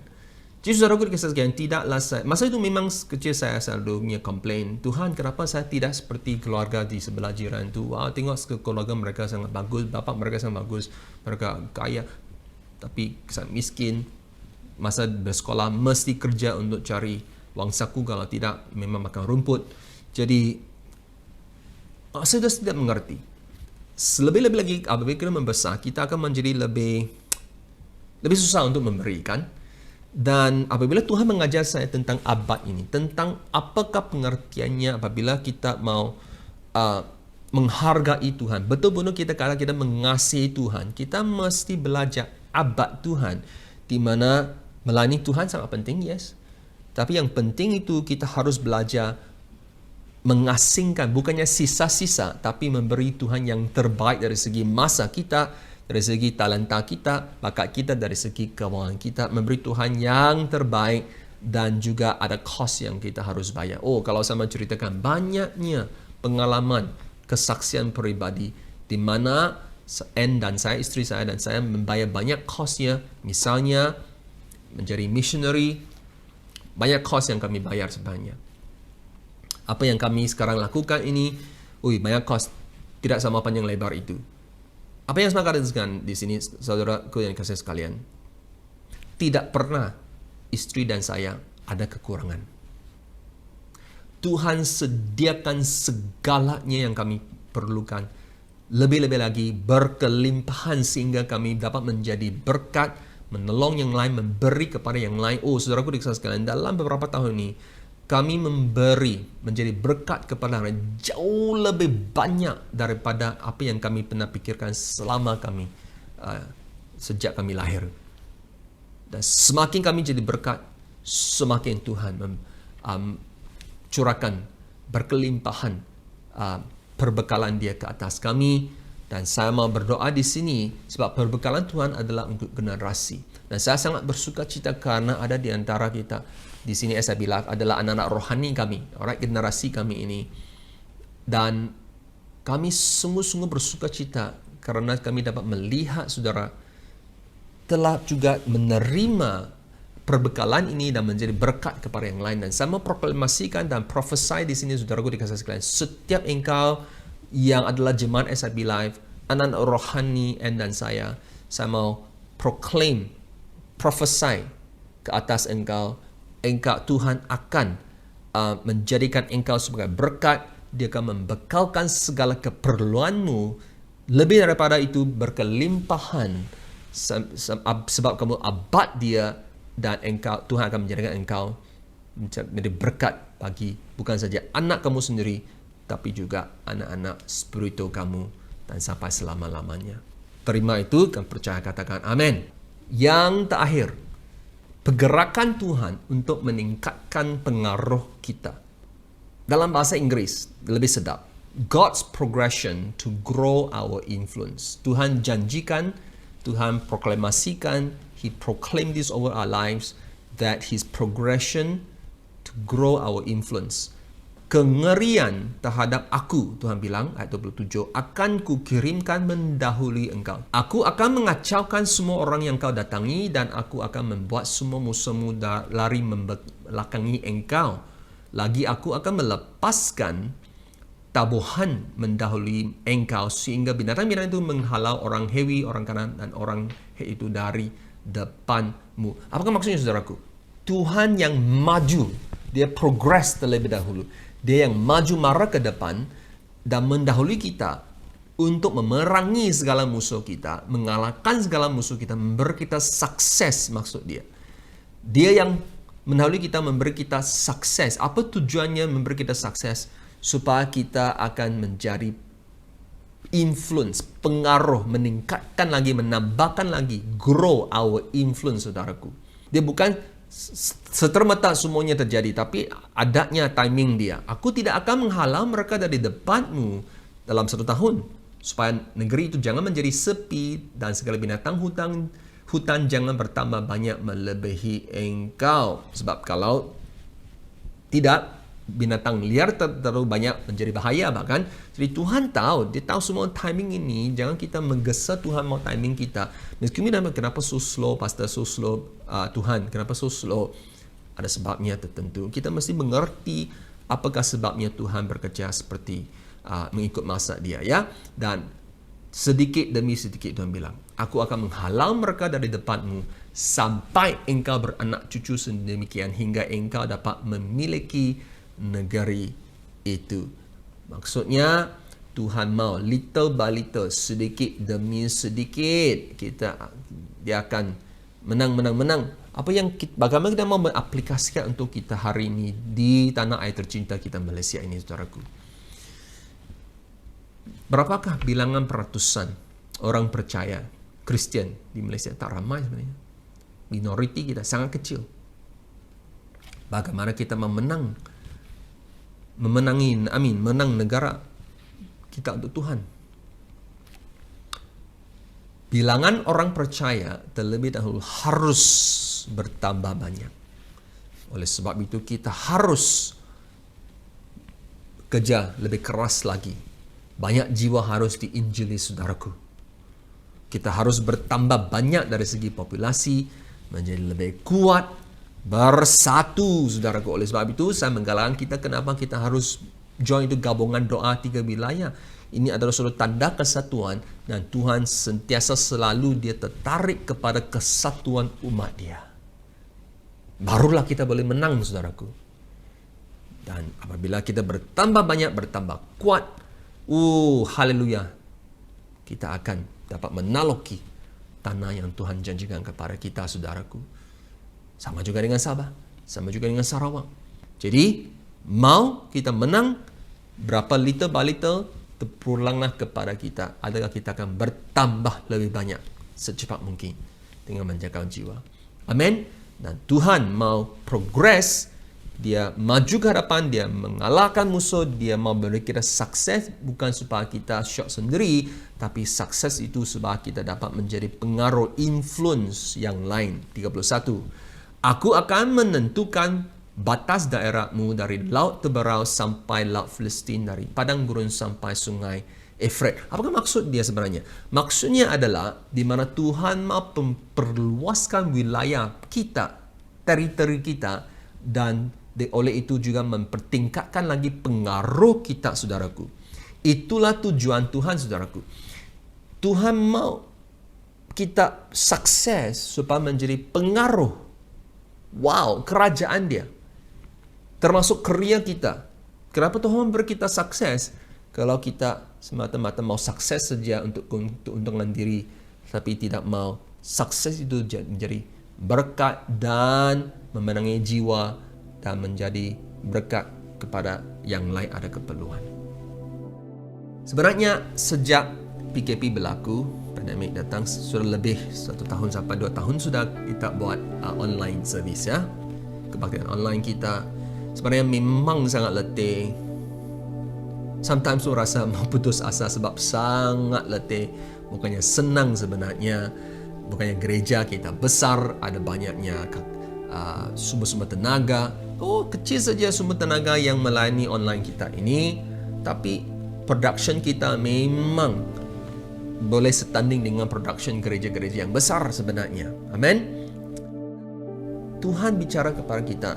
Jadi saudaraku dikasih sekalian, tidaklah saya, masa itu memang kecil saya selalu komplain, Tuhan kenapa saya tidak seperti keluarga di sebelah jiran tu. Tengok keluarga mereka sangat bagus, bapa mereka sangat bagus, mereka kaya. Tapi saya miskin, masa bersekolah mesti kerja untuk cari wang saku, kalau tidak memang makan rumput. Jadi saya sudah tidak mengerti. Lebih-lebih lagi apabila kita membesar, kita akan menjadi lebih susah untuk memberikan. Dan apabila Tuhan mengajar saya tentang abad ini, tentang apakah pengertiannya apabila kita mau menghargai Tuhan, betul-betul kalau kita mengasihi Tuhan, kita mesti belajar abad Tuhan, di mana melayani Tuhan sangat penting, yes. Tapi yang penting itu kita harus belajar mengasingkan, bukannya sisa-sisa, tapi memberi Tuhan yang terbaik dari segi masa kita, dari segi talenta kita, bakat kita, dari segi keuangan kita, memberi Tuhan yang terbaik, dan juga ada kos yang kita harus bayar. Kalau saya menceritakan banyaknya pengalaman, kesaksian pribadi, di mana dan saya, istri saya dan saya membayar banyak kosnya. Misalnya menjadi missionary, banyak kos yang kami bayar sebenarnya. Apa yang kami sekarang lakukan ini, banyak kos, tidak sama panjang lebar itu. Apa yang saya katakan di sini, saudaraku yang kasih sekalian, tidak pernah istri dan saya ada kekurangan. Tuhan sediakan segalanya yang kami perlukan. Lebih-lebih lagi berkelimpahan sehingga kami dapat menjadi berkat, menolong yang lain, memberi kepada yang lain. Saudaraku dikasih sekalian, dalam beberapa tahun ini kami memberi menjadi berkat kepada orang lain jauh lebih banyak daripada apa yang kami pernah pikirkan selama kami sejak kami lahir. Dan semakin kami jadi berkat, semakin Tuhan curahkan berkelimpahan perbekalan dia ke atas kami. Dan saya mau berdoa di sini sebab perbekalan Tuhan adalah untuk generasi. Dan saya sangat bersuka cita karena ada di antara kita di sini, saya bilang adalah anak-anak rohani kami, generasi kami ini. Dan kami sungguh-sungguh bersuka cita karena kami dapat melihat saudara telah juga menerima perbekalan ini dan menjadi berkat kepada yang lain. Dan saya mau proklamasikan dan prophesy di sini, saudaraku dikasih sekalian, setiap engkau yang adalah jemaat SIB Live, anak-anak rohani dan saya mau proclaim, prophesy ke atas engkau Tuhan akan menjadikan engkau sebagai berkat. Dia akan membekalkan segala keperluanmu, lebih daripada itu berkelimpahan, sebab kamu abad dia. Dan Tuhan akan menjadikan engkau menjadi berkat bagi bukan saja anak kamu sendiri, tapi juga anak-anak spiritual kamu dan sampai selama-lamanya. Terima itu dan percaya, katakan amin. Yang terakhir, pergerakan Tuhan untuk meningkatkan pengaruh kita. Dalam bahasa Inggris lebih sedap, God's progression to grow our influence. Tuhan janjikan, Tuhan proklamasikan, He proclaimed this over our lives, that His progression to grow our influence. kengerian terhadap aku, Tuhan bilang, ayat 27, akan kukirimkan mendahului engkau. Aku akan mengacaukan semua orang yang kau datangi dan aku akan membuat semua musuhmu lari membelakangi engkau. Lagi aku akan melepaskan tabuhan mendahului engkau sehingga binatang-binatang itu menghalau orang Hewi, orang Kanan dan orang Het itu dari depanmu. Apakah maksudnya, saudaraku? Tuhan yang maju, dia progress terlebih dahulu. Dia yang maju marah ke depan dan mendahului kita untuk memerangi segala musuh kita, mengalahkan segala musuh kita, memberi kita sukses, maksud dia. Dia yang mendahului kita, memberi kita sukses. Apa tujuannya memberi kita sukses? Supaya kita akan menjadi influence, pengaruh, meningkatkan lagi, menambahkan lagi, grow our influence, saudaraku. Dia bukan setermata semuanya terjadi, tapi adanya timing dia. Aku tidak akan menghalau mereka dari depanmu dalam 1 tahun, supaya negeri itu jangan menjadi sepi dan segala binatang hutan jangan bertambah banyak melebihi engkau. Sebab kalau tidak, binatang liar terlalu banyak menjadi bahaya bahkan. Jadi Tuhan tahu, dia tahu semua timing ini. Jangan kita menggesa Tuhan mau timing kita. Meskipun kenapa so slow, pastor, so slow, Tuhan kenapa so slow? Ada sebabnya tertentu. Kita mesti mengerti apakah sebabnya Tuhan bekerja seperti mengikut masa dia, ya. Dan sedikit demi sedikit Tuhan bilang, aku akan menghalau mereka dari depanmu sampai engkau beranak cucu sedemikian hingga engkau dapat memiliki negeri itu. Maksudnya Tuhan mau little by little, sedikit demi sedikit dia akan menang. Apa yang bagaimana kita mau mengaplikasikan untuk kita hari ini di tanah air tercinta kita Malaysia ini, saudaraku? Berapakah bilangan peratusan orang percaya Kristian di Malaysia? Tak ramai sebenarnya. Minoriti kita sangat kecil. Bagaimana kita menang negara kita untuk Tuhan? Bilangan orang percaya terlebih dahulu harus bertambah banyak. Oleh sebab itu kita harus kerja lebih keras lagi. Banyak jiwa harus diinjili, saudaraku. Kita harus bertambah banyak dari segi populasi, menjadi lebih kuat, bersatu, saudaraku. Oleh sebab itu saya menggalakkan kita, kenapa kita harus join itu gabungan doa 3 wilayah. Ini adalah suatu tanda kesatuan dan Tuhan sentiasa selalu dia tertarik kepada kesatuan umat dia. Barulah kita boleh menang, saudaraku. Dan apabila kita bertambah banyak, bertambah kuat, haleluya, kita akan dapat menaloki tanah yang Tuhan janjikan kepada kita, saudaraku. Sama juga dengan Sabah, sama juga dengan Sarawak. Jadi, mau kita menang, berapa little by little, terpulanglah kepada kita. Adakah kita akan bertambah lebih banyak secepat mungkin dengan menjaga jiwa. Amin. Dan Tuhan mau progress, dia maju ke hadapan, dia mengalahkan musuh, dia mau beri kita sukses, bukan supaya kita syok sendiri, tapi sukses itu supaya kita dapat menjadi pengaruh influence yang lain. 31. Aku akan menentukan batas daerahmu dari Laut Teberau sampai Laut Filistin, dari padang gurun sampai sungai Efrat. Apakah maksud dia sebenarnya? Maksudnya adalah di mana Tuhan mau memperluaskan wilayah kita, teritori kita, dan oleh itu juga mempertingkatkan lagi pengaruh kita, saudaraku. Itulah tujuan Tuhan, saudaraku. Tuhan mau kita sukses supaya menjadi pengaruh. Wow, kerajaan dia. Termasuk kerja kita. Kenapa Tuhan memberi kita sukses? Kalau kita semata-mata mau sukses saja untuk keuntungan diri, tapi tidak mau sukses itu menjadi berkat dan memenangi jiwa dan menjadi berkat kepada yang lain ada keperluan. Sebenarnya sejak PKP berlaku, pandemik datang, sudah lebih 1 tahun sampai 2 tahun sudah kita buat online service, ya. Kebaktian online kita sebenarnya memang sangat letih. Sometimes tu rasa mau putus asa sebab sangat letih. Bukannya senang sebenarnya. Bukannya gereja kita besar, ada banyaknya sumber-sumber tenaga. Kecil saja sumber tenaga yang melayani online kita ini, tapi production kita memang boleh setanding dengan production gereja-gereja yang besar sebenarnya. Amin. Tuhan bicara kepada kita,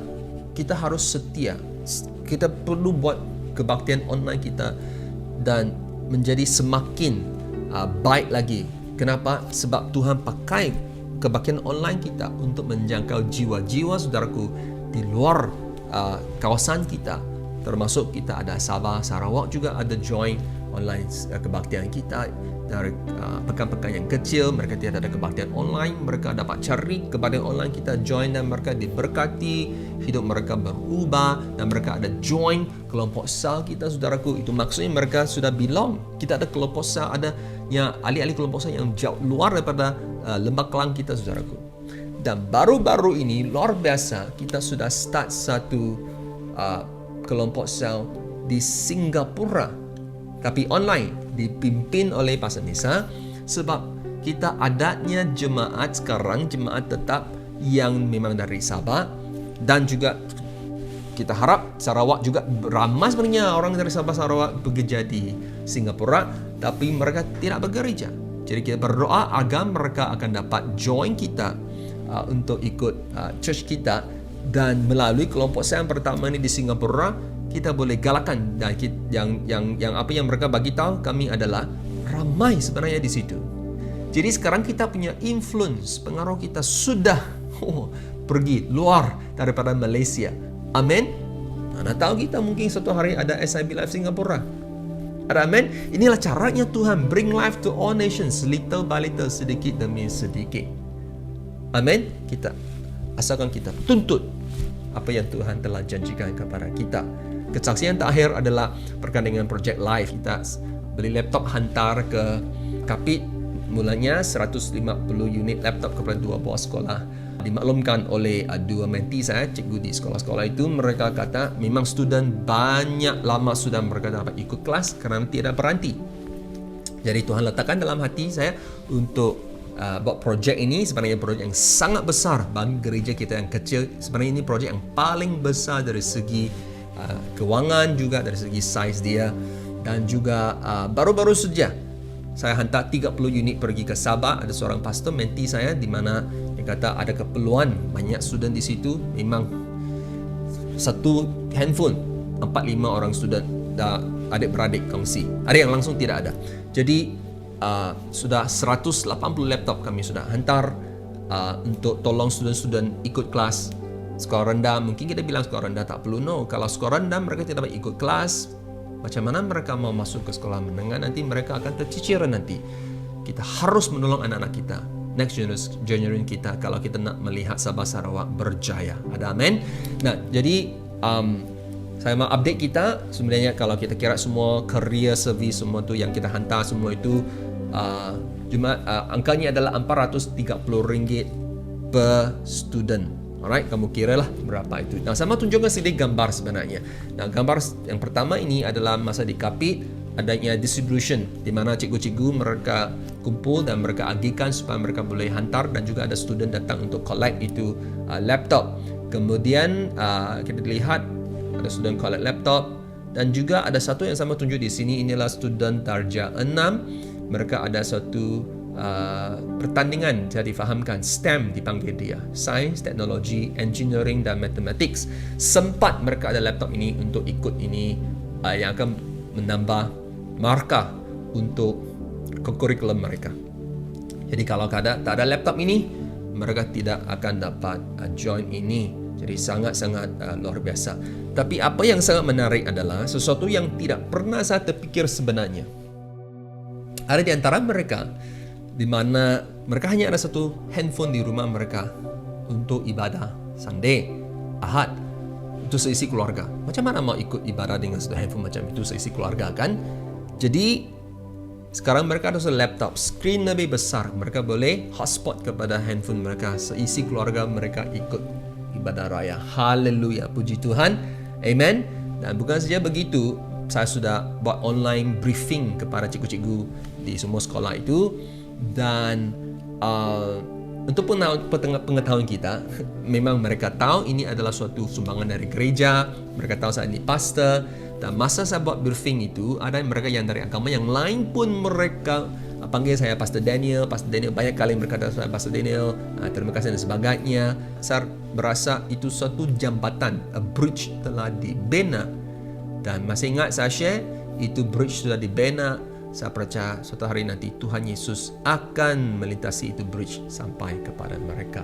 kita harus setia. Kita perlu buat kebaktian online kita dan menjadi semakin baik lagi. Kenapa? Sebab Tuhan pakai kebaktian online kita untuk menjangkau jiwa-jiwa saudaraku di luar kawasan kita. Termasuk kita ada Sabah, Sarawak juga ada join online kebaktian kita. Dari pekan-pekan yang kecil, mereka tidak ada kebaktian online, mereka dapat cari kebaktian online kita, join dan mereka diberkati, hidup mereka berubah dan mereka ada join kelompok sel kita saudaraku. Itu maksudnya mereka sudah belong. Kita ada kelompok sel, ada yang ahli-ahli kelompok sel yang jauh luar daripada Lembah Kelang kita saudaraku. Dan baru-baru ini luar biasa, kita sudah start satu kelompok sel di Singapura, tapi online, dipimpin oleh Pastor Nisa. Sebab kita adanya jemaat sekarang, jemaat tetap yang memang dari Sabah, dan juga kita harap Sarawak juga ramai sebenarnya orang dari Sabah Sarawak bekerja di Singapura, tapi mereka tidak bergereja. Jadi kita berdoa agar mereka akan dapat join kita untuk ikut church kita, dan melalui kelompok saya yang pertama ini di Singapura, kita boleh galakkan. Dan yang apa yang mereka bagi tahu kami adalah ramai sebenarnya di situ. Jadi sekarang kita punya influence, pengaruh kita sudah pergi luar daripada Malaysia. Amin. Mana tahu kita mungkin suatu hari ada SIB Live Singapura. Ada amin. Inilah caranya Tuhan bring life to all nations, little by little, sedikit demi sedikit. Amin. Kita asalkan kita tuntut apa yang Tuhan telah janjikan kepada kita. Kesaksian terakhir adalah berkaitan dengan project live. Kita beli laptop hantar ke Kapit. Mulanya 150 unit laptop kepada 2 buah sekolah. Dimaklumkan oleh 2 mentee saya, cikgu di sekolah-sekolah itu. Mereka kata memang student banyak lama sudah mereka dapat ikut kelas kerana tidak berhenti. Jadi Tuhan letakkan dalam hati saya untuk buat projek ini. Sebenarnya projek yang sangat besar bagi gereja kita yang kecil. Sebenarnya ini projek yang paling besar dari segi kewangan, juga dari segi saiz dia, dan juga baru-baru saja saya hantar 30 unit pergi ke Sabah. Ada seorang pastor mentee saya di mana dia kata ada keperluan banyak student di situ. Memang satu handphone 4-5 orang student dah adik-beradik kongsi. Ada yang langsung tidak ada. Jadi sudah 180 laptop kami sudah hantar untuk tolong student-student ikut kelas. Skor rendah, mungkin kita bilang skor rendah tak perlu. No, kalau skor rendah mereka tidak dapat ikut kelas, macam mana mereka mau masuk ke sekolah menengah? Nanti mereka akan tercicir nanti. Kita harus menolong anak-anak kita, next generation kita, kalau kita nak melihat Sabah Sarawak berjaya. Ada amin. Nah, jadi saya mau update kita. Sebenarnya kalau kita kira semua career service semua tu yang kita hantar semua itu angkanya adalah RM430 per student. Alright, kamu kira lah berapa itu. Nah, saya mau tunjukkan sedikit gambar sebenarnya. Nah, gambar yang pertama ini adalah masa di Kapit, adanya distribution di mana cikgu-cikgu mereka kumpul dan mereka agihkan supaya mereka boleh hantar, dan juga ada student datang untuk collect itu laptop. Kemudian kita lihat ada student collect laptop, dan juga ada satu yang sama tunjuk di sini. Inilah student darjah 6. Mereka ada satu pertandingan, saya difahamkan STEM dipanggil dia, Science, Technology, Engineering dan Mathematics. Sempat mereka ada laptop ini untuk ikut ini yang akan menambah markah untuk kurikulum mereka. Jadi kalau tak ada laptop ini, mereka tidak akan dapat join ini. Jadi sangat-sangat luar biasa. Tapi apa yang sangat menarik adalah sesuatu yang tidak pernah saya terfikir sebenarnya. Ada di antara mereka di mana mereka hanya ada satu handphone di rumah mereka untuk ibadah Sunday, Ahad, untuk seisi keluarga. Macam mana mau ikut ibadah dengan satu handphone macam itu seisi keluarga kan? Jadi sekarang mereka ada satu laptop, screen lebih besar. Mereka boleh hotspot kepada handphone mereka, seisi keluarga mereka ikut ibadah raya. Haleluya, puji Tuhan. Amen. Dan bukan saja begitu, saya sudah buat online briefing kepada cikgu-cikgu di semua sekolah itu. Dan Untuk pengetahuan kita, memang mereka tahu ini adalah suatu sumbangan dari gereja, mereka tahu saya ini pastor, dan masa saya buat briefing itu, ada mereka yang dari agama yang lain pun mereka panggil saya Pastor Daniel, banyak kali mereka kata saya Pastor Daniel, terima kasih dan sebagainya. Saya berasa itu suatu jambatan, a bridge telah dibina, dan masih ingat saya share, itu bridge sudah dibina. Saya percaya suatu hari nanti Tuhan Yesus akan melintasi itu bridge sampai kepada mereka.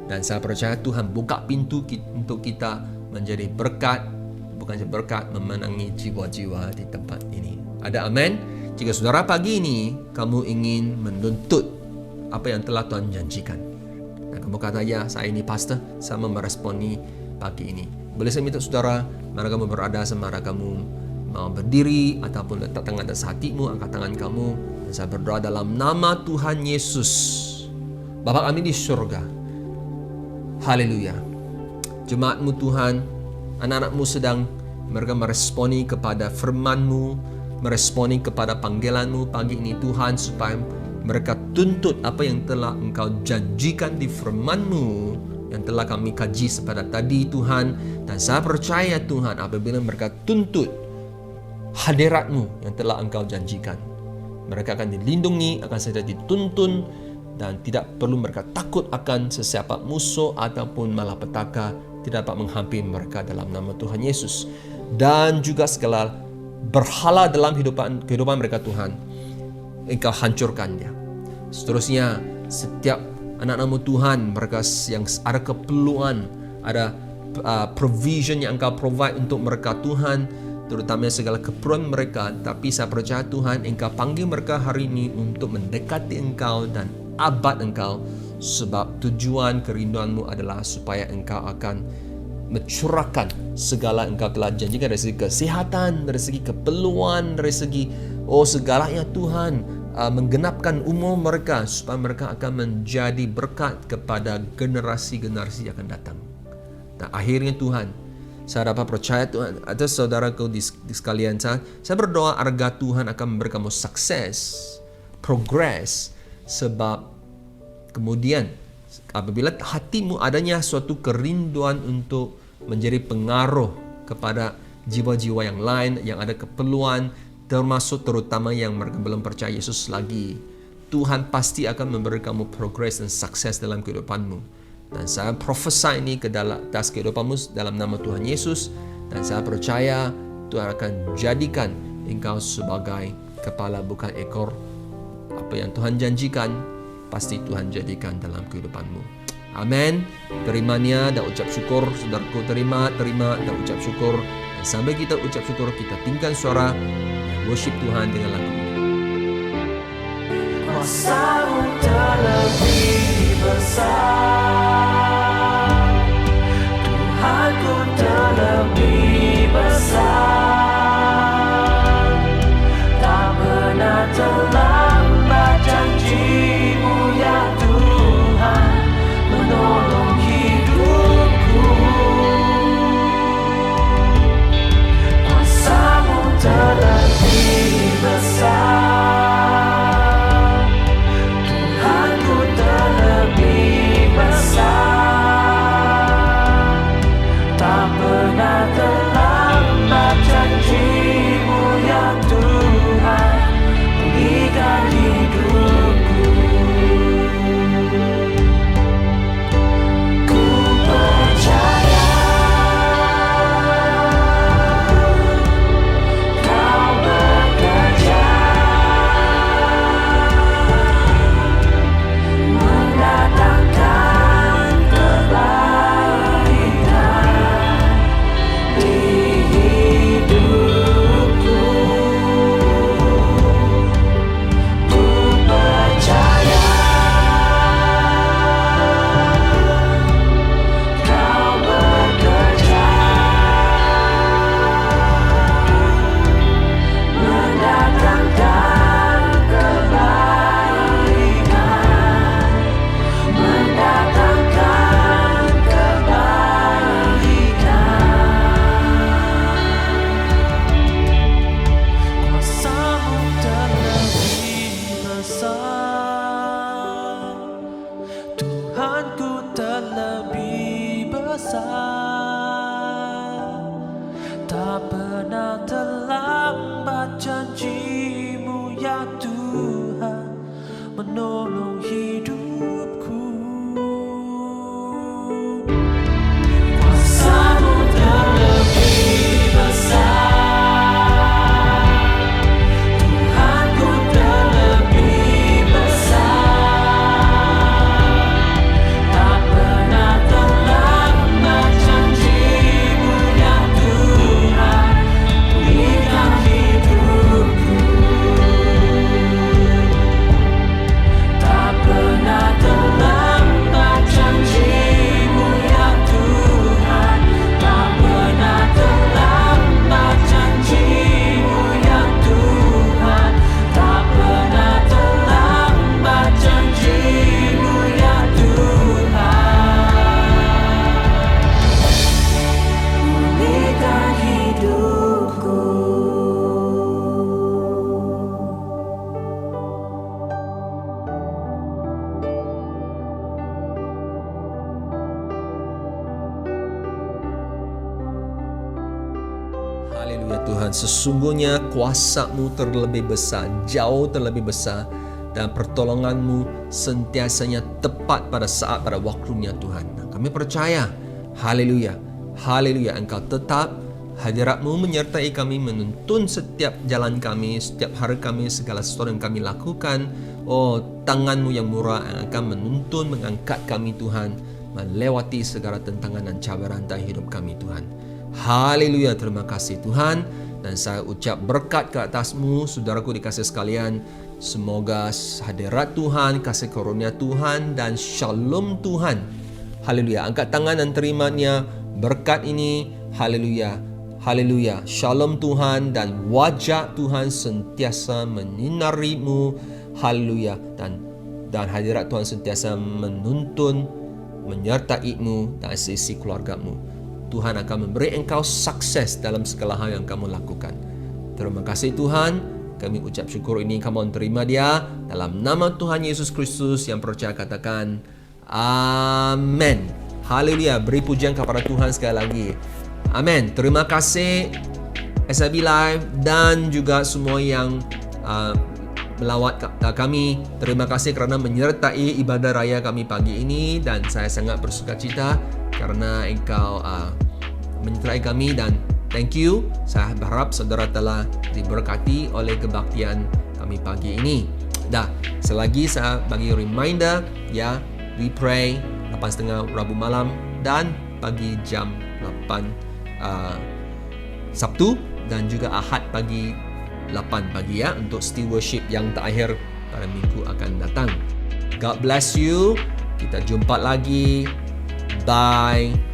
Dan saya percaya Tuhan buka pintu untuk kita menjadi berkat, bukan saja berkat, memenangi jiwa-jiwa di tempat ini. Ada amin? Jika saudara pagi ini kamu ingin menuntut apa yang telah Tuhan janjikan, dan kamu kata, ya saya ini pastor, saya meresponi pagi ini, boleh saya minta saudara, mana kamu berada, semana kamu mau berdiri ataupun letak tangan atas hatimu, angkat tangan kamu, dan saya berdoa dalam nama Tuhan Yesus. Bapa kami di surga, haleluya, jemaatmu Tuhan, anak-anakmu sedang mereka meresponi kepada firman-Mu, meresponi kepada panggilan-Mu pagi ini Tuhan, supaya mereka tuntut apa yang telah Engkau janjikan di firman-Mu yang telah kami kaji pada tadi Tuhan. Dan saya percaya Tuhan, apabila mereka tuntut hadirat-Mu yang telah Engkau janjikan, mereka akan dilindungi, akan segera dituntun, dan tidak perlu mereka takut akan sesiapa musuh ataupun malapetaka tidak dapat menghampiri mereka dalam nama Tuhan Yesus. Dan juga segala berhala dalam kehidupan mereka Tuhan, Engkau hancurkannya. Seterusnya, setiap anak-anak-Mu Tuhan, mereka yang ada keperluan, ada provision yang Engkau provide untuk mereka Tuhan, terutama segala keperluan mereka. Tapi saya percaya Tuhan, Engkau panggil mereka hari ini untuk mendekati Engkau dan abad Engkau, sebab tujuan kerinduan-Mu adalah supaya Engkau akan mencurahkan segala Engkau telah janjikan dari segi kesehatan, dari segi keperluan, dari segi segalanya Tuhan, menggenapkan umur mereka supaya mereka akan menjadi berkat kepada generasi-generasi yang akan datang. Dan akhirnya Tuhan, saya dapat percaya Tuhan, atas saudaraku di sekalian, saya berdoa agar Tuhan akan memberi kamu sukses, progress, sebab kemudian apabila hatimu adanya suatu kerinduan untuk menjadi pengaruh kepada jiwa-jiwa yang lain yang ada keperluan, termasuk terutama yang mereka belum percaya Yesus lagi, Tuhan pasti akan memberi kamu progress dan sukses dalam kehidupanmu. Dan saya profesi ini ke dalam atas kehidupanmu dalam nama Tuhan Yesus. Dan saya percaya Tuhan akan jadikan engkau sebagai kepala bukan ekor. Apa yang Tuhan janjikan, pasti Tuhan jadikan dalam kehidupanmu. Amin. Terimanya dan ucap syukur. Saudaraku, terima dan ucap syukur. Dan sambil kita ucap syukur, kita tinggalkan suara worship Tuhan dengan lagu ini. Kuasa-Mu terlebih besar, Tuhanku terlebih besar, tak pernah terlambat janji-Mu ya Tuhan, menolong hidupku. Kuasa-Mu terlebih besar, Tuhanku terlebih besar. besar. Tak pernah terlambat janji-Mu ya Tuhan menolong hidupku. Kuasa-Mu terlebih besar, Tuhanku terlebih besar. Tak pernah terlambat janji-Mu ya Tuhan pulihkan hidupku. Tak pernah terlambat janji-Mu ya Tuhan. Tak pernah terlambat janji-Mu ya Tuhan. Tak pernah terlambat janji-Mu ya Tuhan. Pulihkan hidupku. Haleluya Tuhan, sesungguhnya kuasa-Mu terlebih besar, jauh terlebih besar, dan pertolongan-Mu sentiasanya tepat pada saat, pada waktunya Tuhan. Kami percaya, haleluya, haleluya, Engkau tetap, hadirat-Mu menyertai kami, menuntun setiap jalan kami, setiap hari kami, segala sesuatu yang kami lakukan. Oh, tangan-Mu yang murah yang akan menuntun, mengangkat kami Tuhan, melewati segala tentangan dan cabaran dalam hidup kami Tuhan. Haleluya, terima kasih Tuhan. Dan saya ucap berkat ke atas-Mu, saudaraku dikasih sekalian. Semoga hadirat Tuhan, kasih karunia Tuhan, dan shalom Tuhan. Haleluya, angkat tangan dan terimanya berkat ini. Haleluya, haleluya, shalom Tuhan, dan wajah Tuhan sentiasa menyinari-Mu. Haleluya, dan hadirat Tuhan sentiasa menuntun, menyertai-Mu dan sisi keluarga-Mu. Tuhan akan memberi engkau sukses dalam segala hal yang kamu lakukan. Terima kasih Tuhan. Kami ucap syukur ini, kamu terima dia. Dalam nama Tuhan Yesus Kristus yang percaya katakan, amin. Haleluya. Beri pujian kepada Tuhan sekali lagi. Amin. Terima kasih SIB Live dan juga semua yang melawat kami. Terima kasih kerana menyertai ibadah raya kami pagi ini, dan saya sangat bersukacita karena engkau menyertai kami, dan thank you. Saya berharap saudara telah diberkati oleh kebaktian kami pagi ini. Dah, selagi saya bagi reminder ya, we pray 8.30 Rabu malam dan pagi jam 8 Sabtu, dan juga Ahad pagi 8 pagi ya, untuk still worship yang terakhir pada minggu akan datang. God bless you. Kita jumpa lagi. Bye.